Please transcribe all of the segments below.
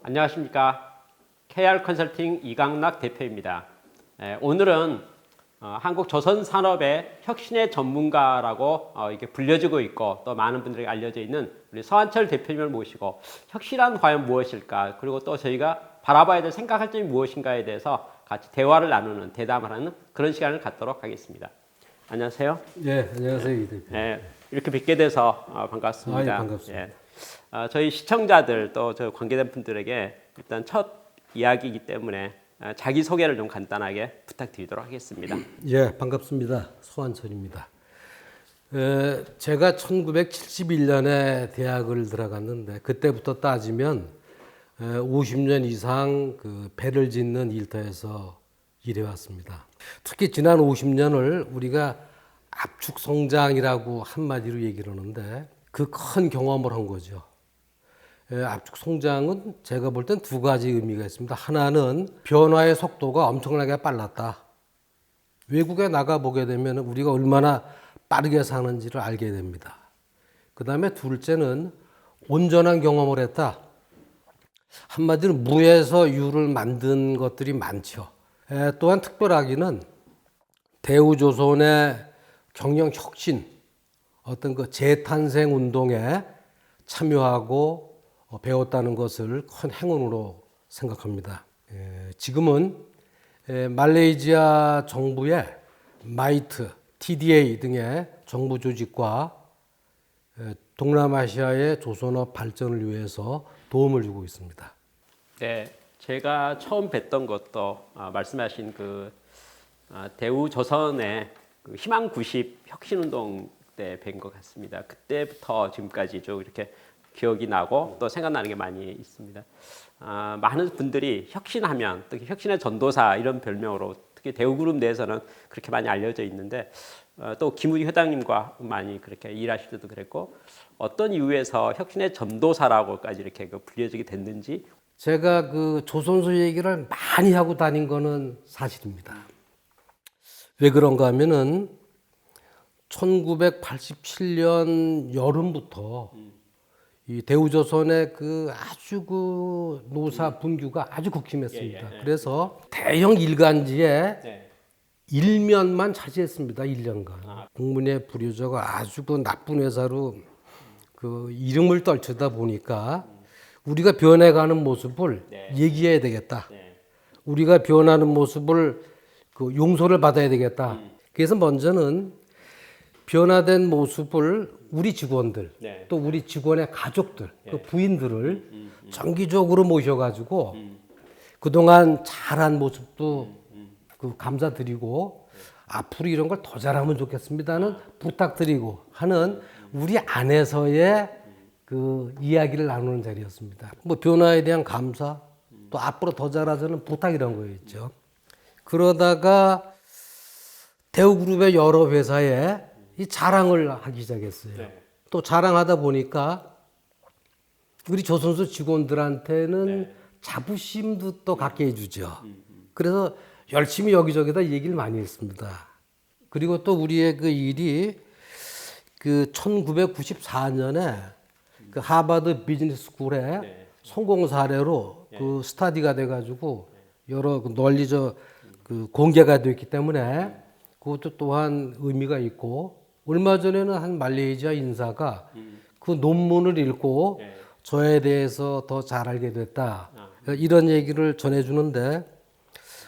안녕하십니까. KR 컨설팅 이강락 대표입니다. 오늘은 한국 조선 산업의 혁신의 전문가라고 이렇게 불려지고 있고 또 많은 분들에게 알려져 있는 우리 서한철 대표님을 모시고 혁신은 과연 무엇일까, 그리고 또 저희가 바라봐야 될 생각할 점이 무엇인가에 대해서 같이 대화를 나누는, 대담을 하는 그런 시간을 갖도록 하겠습니다. 안녕하세요. 네, 안녕하세요, 이 대표. 이렇게 뵙게 돼서 반갑습니다. 예, 반갑습니다. 저희 시청자들 또 저 관계된 분들에게 일단 첫 이야기이기 때문에 자기 소개를 좀 간단하게 부탁드리도록 하겠습니다. 예, 반갑습니다. 소한철입니다. 제가 1971년에 대학을 들어갔는데 그때부터 따지면 50년 이상 그 배를 짓는 일터에서 일해왔습니다. 특히 지난 50년을 우리가 압축 성장이라고 한마디로 얘기를 하는데 그 큰 경험을 한 거죠. 압축 성장은 제가 볼 땐 두 가지 의미가 있습니다. 하나는 변화의 속도가 엄청나게 빨랐다. 외국에 나가보게 되면 우리가 얼마나 빠르게 사는지를 알게 됩니다. 그 다음에 둘째는 온전한 경험을 했다. 한마디로 무에서 유를 만든 것들이 많죠. 또한 특별하기는 대우조선의 경영 혁신, 어떤 그 재탄생 운동에 참여하고 배웠다는 것을 큰 행운으로 생각합니다. 지금은 말레이시아 정부의 마이트, TDA 등의 정부 조직과 동남아시아의 조선업 발전을 위해서 도움을 주고 있습니다. 네, 제가 처음 뵀던 것도 말씀하신 그 대우조선의 그 희망 90 혁신운동 때 뵌 것 같습니다. 그때부터 지금까지 쭉 이렇게 기억이 나고 또 생각나는 게 많이 있습니다. 많은 분들이 혁신하면 특히 혁신의 전도사 이런 별명으로 특히 대우그룹 내에서는 그렇게 많이 알려져 있는데 또 김우지 회장님과 많이 그렇게 일하실 때도 그랬고 어떤 이유에서 혁신의 전도사라고까지 이렇게 불려지게 됐는지. 제가 그 조선소 얘기를 많이 하고 다닌 거는 사실입니다. 왜 그런가 하면은 1987년 여름부터 이 대우조선의 그 아주 그 노사 분규가 아주 극심했습니다. 그래서 대형 일간지에 일면만 차지했습니다. 1년간. 국민의 불효자가 아주 그 나쁜 회사로 그 이름을 떨치다 보니까 우리가 변해가는 모습을 얘기해야 되겠다. 우리가 변하는 모습을 그 용서를 받아야 되겠다. 그래서 먼저는 변화된 모습을 우리 직원들, 또 우리 직원의 가족들, 그 부인들을 정기적으로 모셔가지고 그동안 잘한 모습도 그 감사드리고 앞으로 이런 걸 더 잘하면 좋겠습니다는 부탁드리고 하는 우리 안에서의 그 이야기를 나누는 자리였습니다. 뭐 변화에 대한 감사, 또 앞으로 더 잘하자는 부탁 이런 거였죠. 그러다가 대우그룹의 여러 회사에 이 자랑을 하기 시작했어요. 또 자랑하다 보니까 우리 조선소 직원들한테는 자부심도 또 갖게 해주죠. 그래서 열심히 여기저기다 얘기를 많이 했습니다. 그리고 또 우리의 그 일이 그 1994년에 그 하버드 비즈니스 스쿨의 성공 사례로 그 스터디가 돼가지고 여러 널리 그 공개가 됐기 때문에 그것도 또한 의미가 있고, 얼마 전에는 한 말레이시아 인사가 그 논문을 읽고 저에 대해서 더 잘 알게 됐다. 이런 얘기를 전해주는데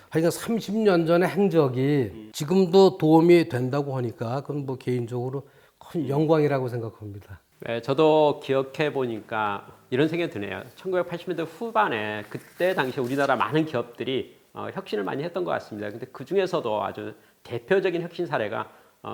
하여간 30년 전의 행적이 지금도 도움이 된다고 하니까 그건 뭐 개인적으로 큰 영광이라고 생각합니다. 네, 저도 기억해 보니까 이런 생각이 드네요. 1980년대 후반에 그때 당시 우리나라 많은 기업들이 혁신을 많이 했던 것 같습니다. 근데 그 중에서도 아주 대표적인 혁신 사례가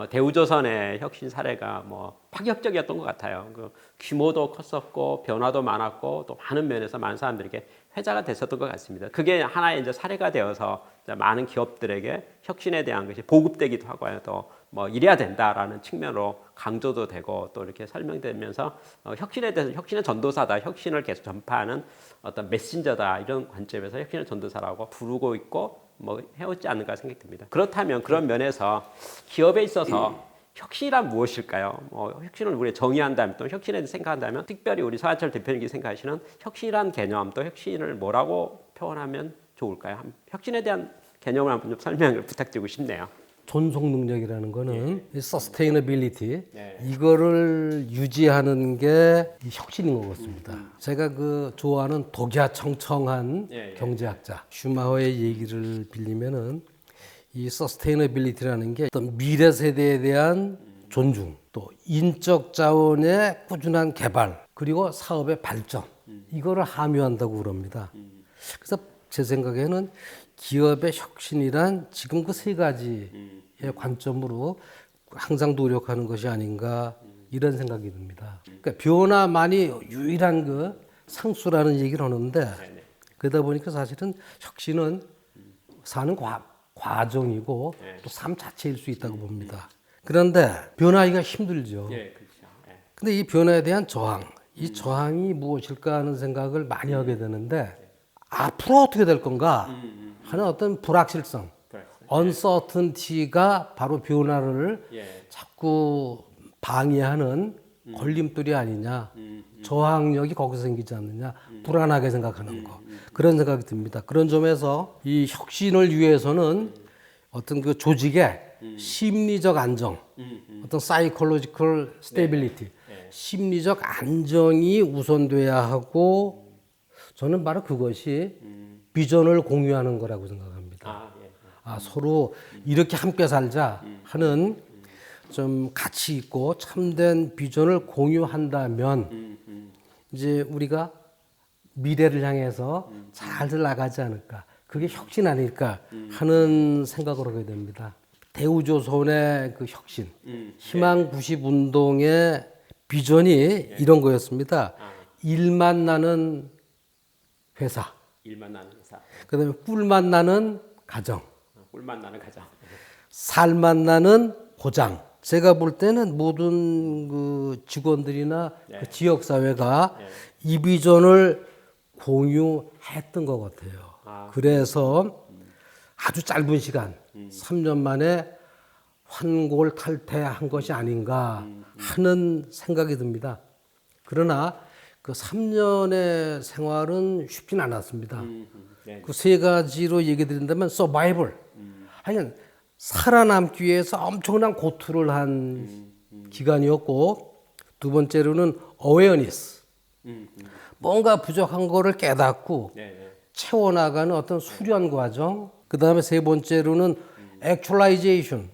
대우조선의 혁신 사례가 뭐 파격적이었던 것 같아요. 그 규모도 컸었고 변화도 많았고 또 많은 면에서 많은 사람들에게 회자가 됐었던 것 같습니다. 그게 하나의 이제 사례가 되어서 이제 많은 기업들에게 혁신에 대한 것이 보급되기도 하고 또 뭐 이래야 된다라는 측면으로 강조도 되고 또 이렇게 설명되면서 혁신에 대해서 혁신의 전도사다, 혁신을 계속 전파하는 어떤 메신저다, 이런 관점에서 혁신의 전도사라고 부르고 있고 뭐 해오지 않을까 생각됩니다. 그렇다면 그런 면에서 기업에 있어서 혁신이란 무엇일까요? 혁신을 우리가 정의한다면 또 혁신에 대해서 생각한다면 특별히 우리 서한철 대표님이 생각하시는 혁신이란 개념 또 혁신을 뭐라고 표현하면 좋을까요? 혁신에 대한 개념을 한번 좀 설명을 부탁드리고 싶네요. 존속 능력이라는 거는 이 sustainability 네. 이거를 유지하는 게 이 혁신인 것 같습니다. 제가 그 좋아하는 독야청청한 예, 예. 경제학자 슈마허의 얘기를 빌리면은 이 sustainability라는 게 어떤 미래 세대에 대한 존중, 또 인적 자원의 꾸준한 개발, 그리고 사업의 발전 이거를 함유한다고 그럽니다. 그래서 제 생각에는 기업의 혁신이란 지금 그 세 가지의 관점으로 항상 노력하는 것이 아닌가 이런 생각이 듭니다. 그러니까 변화만이 유일한 그 상수라는 얘기를 하는데 그러다 보니까 사실은 혁신은 사는 과정이고 또 삶 자체일 수 있다고 봅니다. 그런데 변화하기가 힘들죠. 예, 그렇죠. 예. 근데 이 변화에 대한 저항, 이 저항이 무엇일까 하는 생각을 많이 하게 되는데 앞으로 어떻게 될 건가 하는 어떤 불확실성, uncertainty가 바로 변화를 예. 자꾸 방해하는 걸림돌이 아니냐, 저항력이 거기서 생기지 않느냐, 불안하게 생각하는 거 그런 생각이 듭니다. 그런 점에서 이 혁신을 위해서는 어떤 그 조직의 심리적 안정, 어떤 psychological stability, 심리적 안정이 우선돼야 하고 저는 바로 그것이 비전을 공유하는 거라고 생각합니다. 예. 서로 이렇게 함께 살자 하는 좀 가치 있고 참된 비전을 공유한다면 이제 우리가 미래를 향해서 잘들 나가지 않을까. 그게 혁신 아닐까 하는 생각을 하게 됩니다. 대우조선의 그 혁신, 희망 90 운동의 비전이 이런 거였습니다. 일만 나는 회사, 일만 나는 회사, 그다음에 꿀만 나는 가정, 꿀만 나는 가정. 살만 나는 고장. 제가 볼 때는 모든 그 직원들이나 그 지역 사회가 이 비전을 공유했던 것 같아요. 그래서 아주 짧은 시간, 3년 만에 환골탈태한 것이 아닌가 하는 생각이 듭니다. 그러나 그 3년의 생활은 쉽진 않았습니다. 그 세 가지로 얘기 드린다면 서바이벌, 하여간 살아남기 위해서 엄청난 고투를 한 기간이었고, 두 번째로는 어웨어니스, 뭔가 부족한 거를 깨닫고 채워나가는 어떤 수련 과정, 그 다음에 세 번째로는 액츄얼라이제이션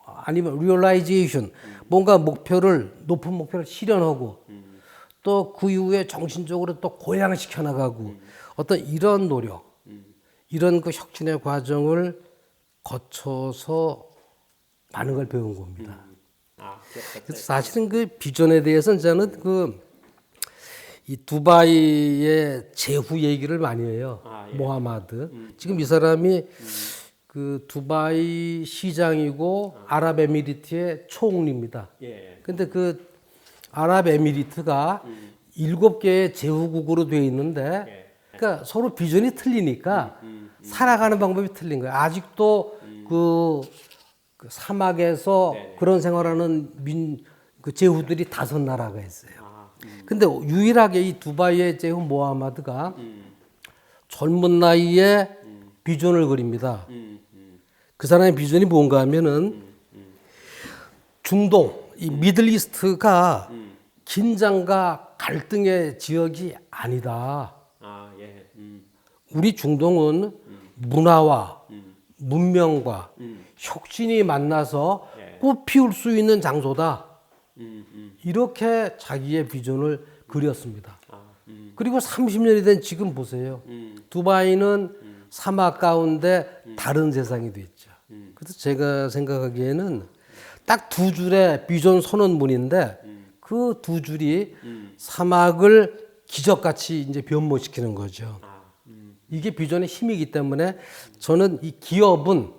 아니면 리얼라이제이션, 뭔가 높은 목표를 실현하고 또 그 이후에 정신적으로 또 고양시켜 나가고 어떤 이런 노력, 이런 그 혁신의 과정을 거쳐서 많은 걸 배운 겁니다. 그래서 사실은 그 비전에 대해서는 저는 이 두바이의 제후 얘기를 많이 해요. 모하마드. 지금 이 사람이 그 두바이 시장이고 아랍에미리트의 총리입니다. 근데 그 아랍에미리트가 7개의 제후국으로 되어 있는데 그러니까 서로 비전이 틀리니까 살아가는 방법이 틀린 거예요. 아직도 그 사막에서 그런 생활하는 그 제후들이 5나라가 있어요. 근데 유일하게 이 두바이의 제후 모하마드가 젊은 나이에 비전을 그립니다. 그 사람의 비전이 뭔가 하면은 중동, 이 미들이스트가 긴장과 갈등의 지역이 아니다. 우리 중동은 문화와 문명과 혁신이 만나서 꽃 피울 수 있는 장소다. 이렇게 자기의 비전을 그렸습니다. 그리고 30년이 된 지금 보세요. 두바이는 사막 가운데 다른 세상이 됐죠. 그래서 제가 생각하기에는 딱 2줄의 비전 선언문인데 그 2줄이 사막을 기적같이 이제 변모시키는 거죠. 이게 비전의 힘이기 때문에 저는 이 기업은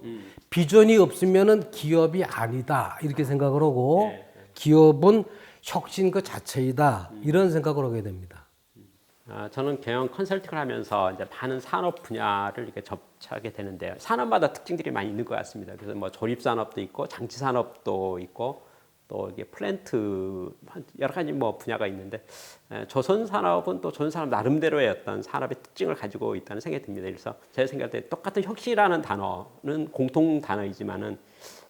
비전이 없으면은 기업이 아니다 이렇게 생각을 하고 기업은 혁신 그 자체이다 이런 생각을 하게 됩니다. 저는 경영 컨설팅을 하면서 이제 많은 산업 분야를 이렇게 접하게 되는데요. 산업마다 특징들이 많이 있는 것 같습니다. 그래서 뭐 조립 산업도 있고 장치 산업도 있고 또 이게 플랜트 여러 가지 뭐 분야가 있는데 조선 산업은 또 조선 산업 나름대로의 어떤 산업의 특징을 가지고 있다는 생각이 듭니다. 그래서 제 생각할 때 똑같은 혁신이라는 단어는 공통 단어이지만은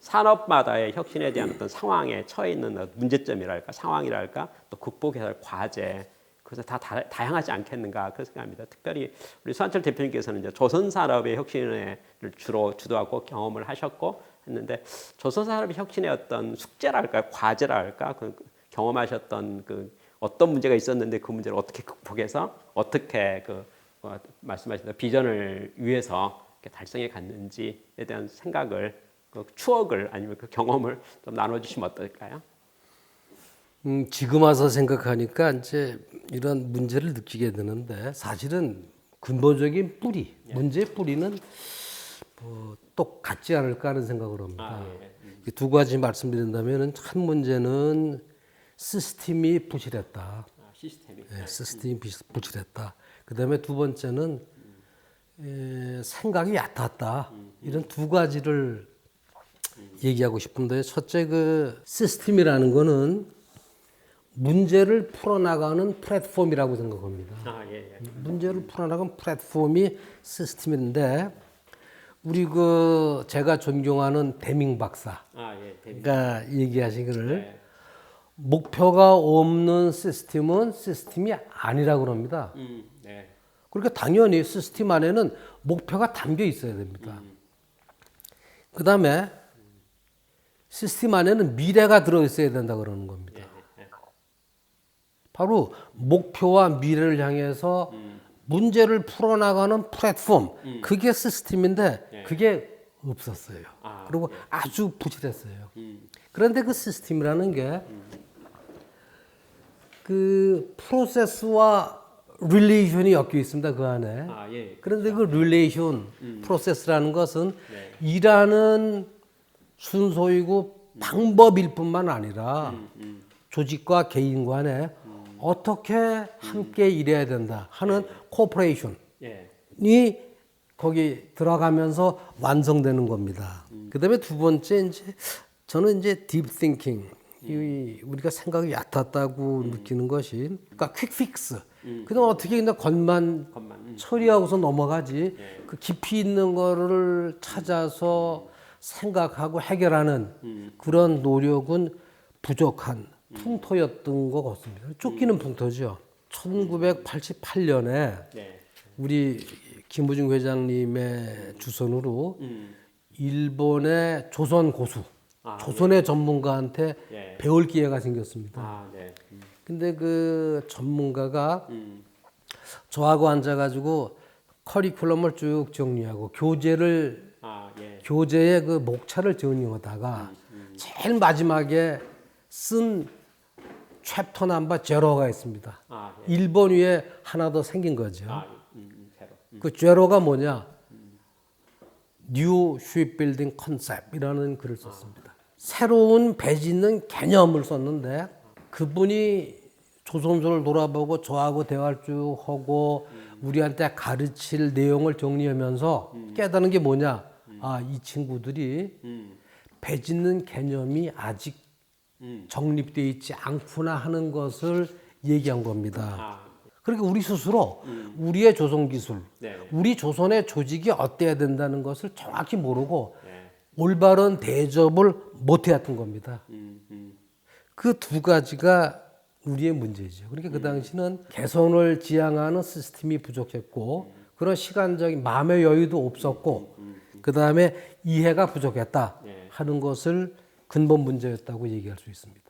산업마다의 혁신에 대한 어떤 상황에 처해 있는 문제점이랄까 상황이랄까 또 극복해야 할 과제 그래서 다 다양하지 않겠는가 그런 생각합니다. 특별히 우리 수한철 대표님께서는 이제 조선 산업의 혁신을 주로 주도하고 경험을 하셨고 했는데 조선 산업의 혁신의 어떤 숙제랄까 과제랄까 그 경험하셨던 그 어떤 문제가 있었는데 그 문제를 어떻게 극복해서 어떻게 말씀하신 비전을 위해서 달성해 갔는지에 대한 생각을 그 추억을 아니면 그 경험을 좀 나눠주시면 어떨까요? 지금 와서 생각하니까 이제 이런 문제를 느끼게 되는데 사실은 근본적인 뿌리, 문제의 뿌리는 똑같지 않을까 하는 생각을 합니다. 두 가지 말씀드린다면 한 문제는 시스템이 부실했다. 시스템이. 네, 시스템이 부실했다. 그다음에 두 번째는 생각이 얕았다. 이런 두 가지를 얘기하고 싶은데 첫째 그 시스템이라는 거는 문제를 풀어나가는 플랫폼이라고 생각합니다. 문제를 풀어나가는 플랫폼이 시스템인데 우리 그 제가 존경하는 데밍 박사가 얘기하시기를 목표가 없는 시스템은 시스템이 아니라고 그럽니다. 그러니까 당연히 시스템 안에는 목표가 담겨 있어야 됩니다. 그 다음에 시스템 안에는 미래가 들어있어야 된다 그러는 겁니다. 바로 목표와 미래를 향해서 문제를 풀어나가는 플랫폼, 그게 시스템인데 그게 없었어요. 그리고 아주 부실했어요. 그런데 그 시스템이라는 게 그 프로세스와 릴레이션이 엮여 있습니다. 그 안에. 그런데 그 릴레이션, 프로세스라는 것은 일하는 순서이고 방법일 뿐만 아니라 조직과 개인 간에 어떻게 함께 일해야 된다 하는 코퍼레이션이 거기 들어가면서 완성되는 겁니다. 그다음에 두 번째 이제 저는 이제 딥 띵킹 우리가 생각이 얕았다고 느끼는 것이 그러니까 퀵 픽스. 그냥 어떻게 그냥 겉만 처리하고서 넘어가지 그 깊이 있는 거를 찾아서 생각하고 해결하는 그런 노력은 부족한 풍토였던 것 같습니다. 쫓기는 풍토죠. 1988년에 우리 김부중 회장님의 주선으로 일본의 조선 고수, 조선의 전문가한테 배울 기회가 생겼습니다. 근데 그 전문가가 저하고 앉아가지고 커리큘럼을 쭉 정리하고 교재의 그 목차를 정리하다가 제일 마지막에 쓴 챕터 넘버 제로가 있습니다. 1번 위에 하나 더 생긴 거죠. 그 제로가 뭐냐? New Shipbuilding Concept이라는 글을 썼습니다. 새로운 배 짓는 개념을 썼는데 그분이 조선소를 돌아보고 저하고 대화를 쭉 하고 우리한테 가르칠 내용을 정리하면서 깨달은 게 뭐냐? 이 친구들이 배 짓는 개념이 아직 정립되어 있지 않구나 하는 것을 얘기한 겁니다. 그러니까 우리 스스로 우리의 조선 기술, 우리 조선의 조직이 어때야 된다는 것을 정확히 모르고 올바른 대접을 못 해왔던 겁니다. 그 두 가지가 우리의 문제죠. 그러니까 그 당시는 개선을 지향하는 시스템이 부족했고 그런 시간적인 마음의 여유도 없었고 그 다음에 이해가 부족했다 하는 것을 근본 문제였다고 얘기할 수 있습니다.